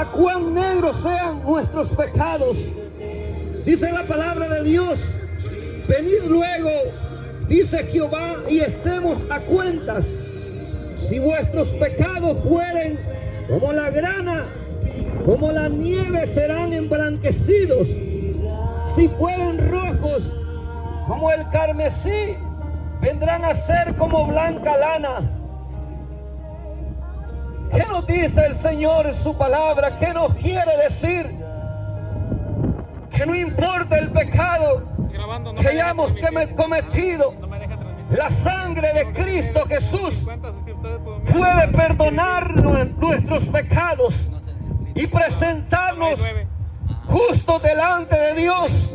cuán negros sean nuestros pecados. Dice la palabra de Dios: venid luego, dice Jehová, y estemos a cuentas. Si vuestros pecados fueren como la grana, como la nieve serán emblanquecidos. Si fueren rojos como el carmesí, vendrán a ser como blanca lana. ¿Qué nos dice el Señor en su palabra? ¿Qué nos quiere decir? Que no importa el pecado que hayamos cometido, la sangre de Cristo Jesús puede perdonar nuestros pecados y presentarnos justos delante de Dios.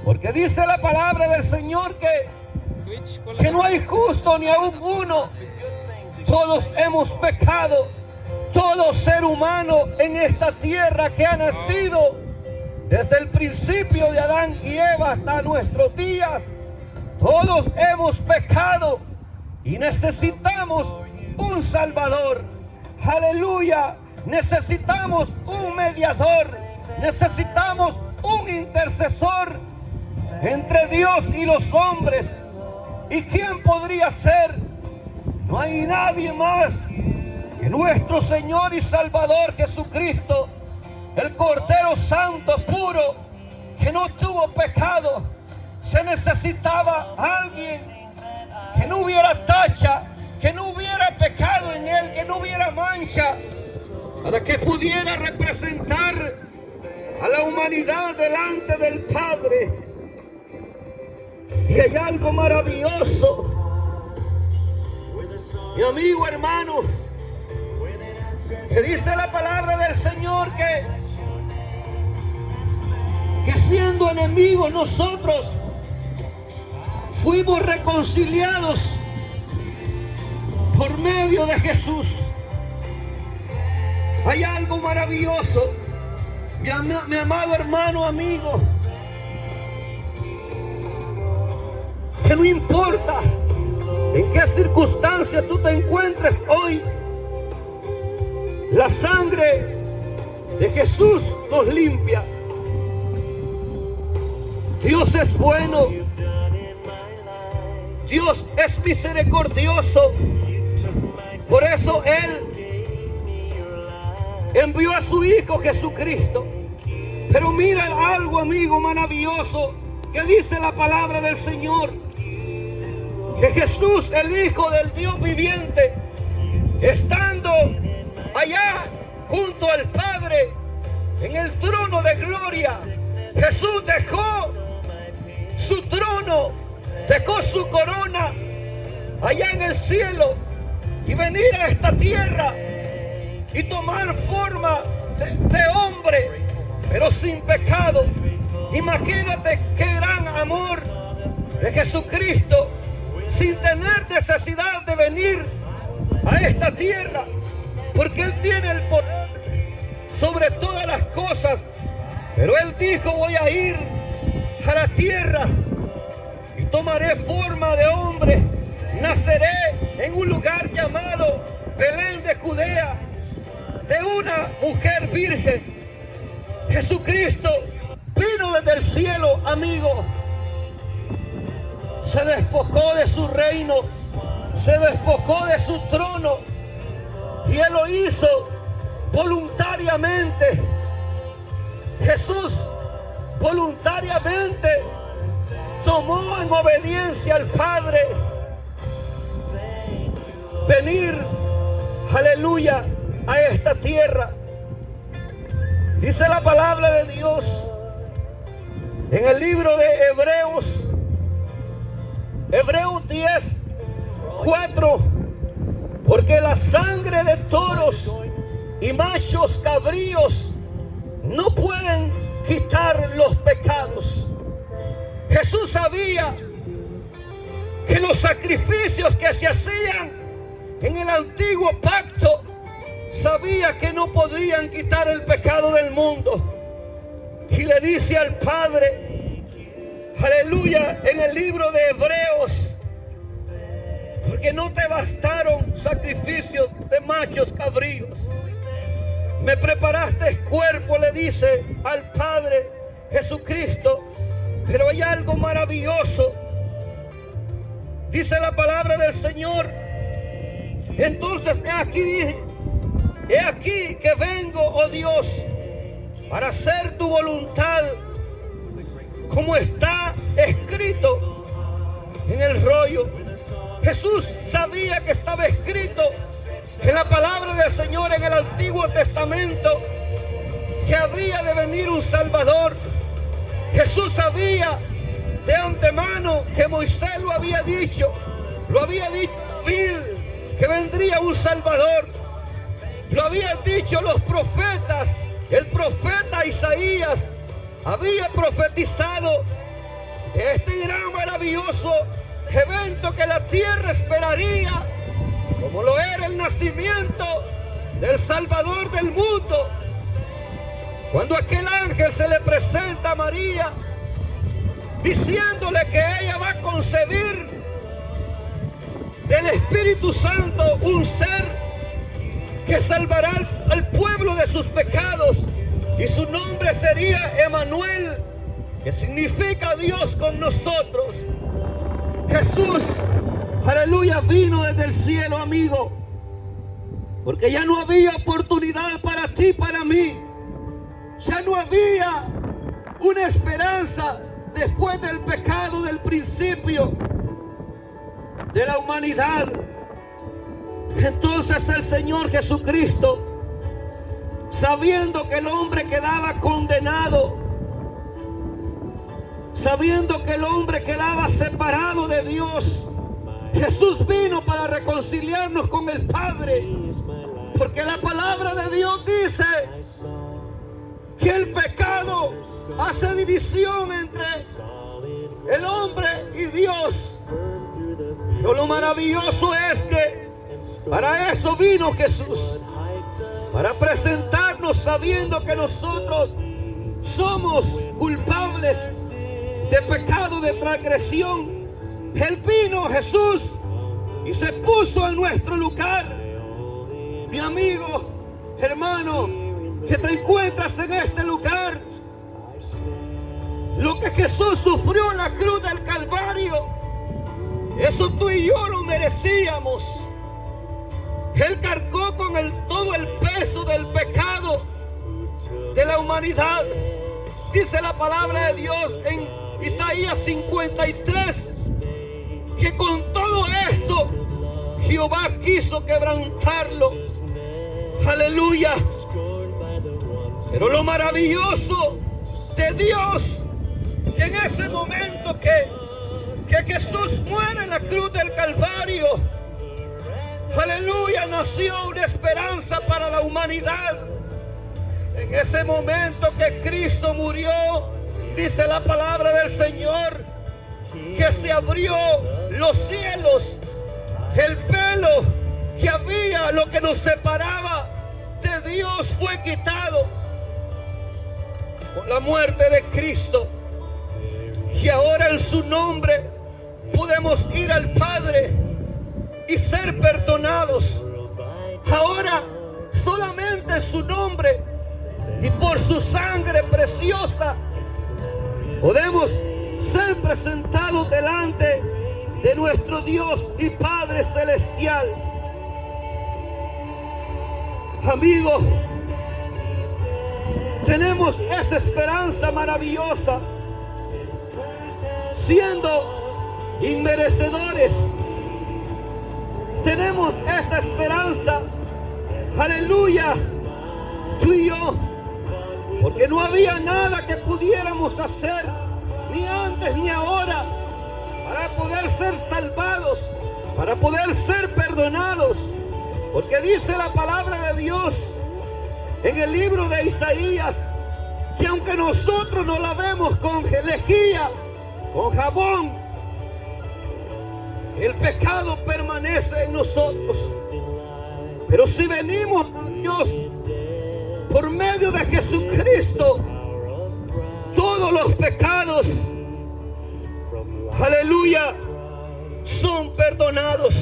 Porque dice la palabra del Señor que no hay justo ni aún uno. Todos hemos pecado. Todo ser humano en esta tierra que ha nacido desde el principio de Adán y Eva hasta nuestros días, todos hemos pecado y necesitamos un Salvador. Aleluya. Necesitamos un mediador. Necesitamos un intercesor entre Dios y los hombres. ¿Y quién podría ser? No hay nadie más que nuestro Señor y Salvador Jesucristo, el Cordero Santo, puro, que no tuvo pecado. Se necesitaba alguien que no hubiera tacha, que no hubiera pecado en él, que no hubiera mancha, para que pudiera representar a la humanidad delante del Padre. Y hay algo maravilloso, mi amigo, hermano, que dice la palabra del Señor que siendo enemigos nosotros fuimos reconciliados por medio de Jesús. Hay algo maravilloso, mi amado hermano, amigo, que no importa en qué circunstancia tú te encuentres hoy, la sangre de Jesús nos limpia. Dios es bueno, Dios es misericordioso. Por eso Él envió a su Hijo Jesucristo. Pero mira algo, amigo, maravilloso que dice la palabra del Señor: que Jesús, el Hijo del Dios viviente, estando allá junto al Padre en el trono de gloria, Jesús dejó su trono, dejó su corona allá en el cielo y venir a esta tierra y tomar forma de hombre, pero sin pecado. Imagínate qué gran amor de Jesucristo, sin tener necesidad de venir a esta tierra, porque Él tiene el poder sobre todas las cosas. Pero Él dijo: voy a ir a la tierra y tomaré forma de hombre, naceré en un lugar llamado Belén de Judea, de una mujer virgen. Jesucristo vino desde el cielo, amigo. Se despojó de su reino, se despojó de su trono, y Él lo hizo voluntariamente. Jesús voluntariamente tomó en obediencia al Padre venir, aleluya, a esta tierra. Dice la palabra de Dios en el libro de Hebreos 10:4: porque la sangre de toros y machos cabríos no pueden quitar los pecados. Jesús sabía que los sacrificios que se hacían en el antiguo pacto, sabía que no podían quitar el pecado del mundo. Y le dice al Padre, aleluya, en el libro de Hebreos: porque no te bastaron sacrificios de machos cabríos, Me preparaste cuerpo, le dice al Padre Jesucristo. Pero hay algo maravilloso. Dice la palabra del Señor. Entonces he aquí que vengo, oh Dios, para hacer tu voluntad, como está escrito en el rollo. Jesús sabía que estaba escrito en la palabra del Señor en el Antiguo Testamento que había de venir un Salvador. Jesús sabía de antemano que Moisés lo había dicho que vendría un Salvador. Lo habían dicho los profetas. El profeta Isaías había profetizado este gran maravilloso evento que la tierra esperaría, como lo era el nacimiento del Salvador del mundo. Cuando aquel ángel se le presenta a María, diciéndole que ella va a concebir del Espíritu Santo un ser que salvará al pueblo de sus pecados, y su nombre sería Emmanuel, que significa Dios con nosotros. Jesús, aleluya, vino desde el cielo, amigo, porque ya no había oportunidad para ti, para mí. Ya no había una esperanza después del pecado del principio de la humanidad. Entonces el Señor Jesucristo, sabiendo que el hombre quedaba condenado, sabiendo que el hombre quedaba separado de Dios, Jesús vino para reconciliarnos con el Padre, porque la palabra de Dios dice que el pecado hace división entre el hombre y Dios. Pero lo maravilloso es que para eso vino Jesús, para presentarnos sabiendo que nosotros somos culpables de pecado, de transgresión. Él vino, Jesús, y se puso en nuestro lugar. Mi amigo, hermano, que te encuentras en este lugar, lo que Jesús sufrió en la cruz del Calvario, eso tú y yo lo merecíamos. Él cargó con todo el peso del pecado de la humanidad. Dice la palabra de Dios en Isaías 53 que con todo esto Jehová quiso quebrantarlo. Aleluya. Pero lo maravilloso de Dios, que en ese momento que Jesús muere en la cruz del Calvario, aleluya, nació una esperanza para la humanidad. En ese momento que Cristo murió, dice la palabra del Señor, que se abrió los cielos, el velo que había, lo que nos separaba de Dios, fue quitado con la muerte de Cristo. Y ahora en su nombre podemos ir al Padre y ser perdonados. Ahora solamente en su nombre y por su sangre preciosa podemos ser presentados delante de nuestro Dios y Padre Celestial. Amigos, tenemos esa esperanza maravillosa, siendo inmerecedores. Tenemos esa esperanza, aleluya, tú y yo, porque no había nada que pudiéramos hacer, ni antes ni ahora, para poder ser salvados, para poder ser perdonados, porque dice la palabra de Dios en el libro de Isaías, que aunque nosotros nos lavemos con lejía, con jabón, el pecado permanece en nosotros. Pero si venimos a Dios por medio de Jesucristo, todos los pecados, aleluya, son perdonados.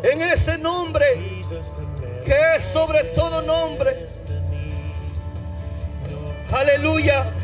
En ese nombre que es sobre todo nombre. Aleluya.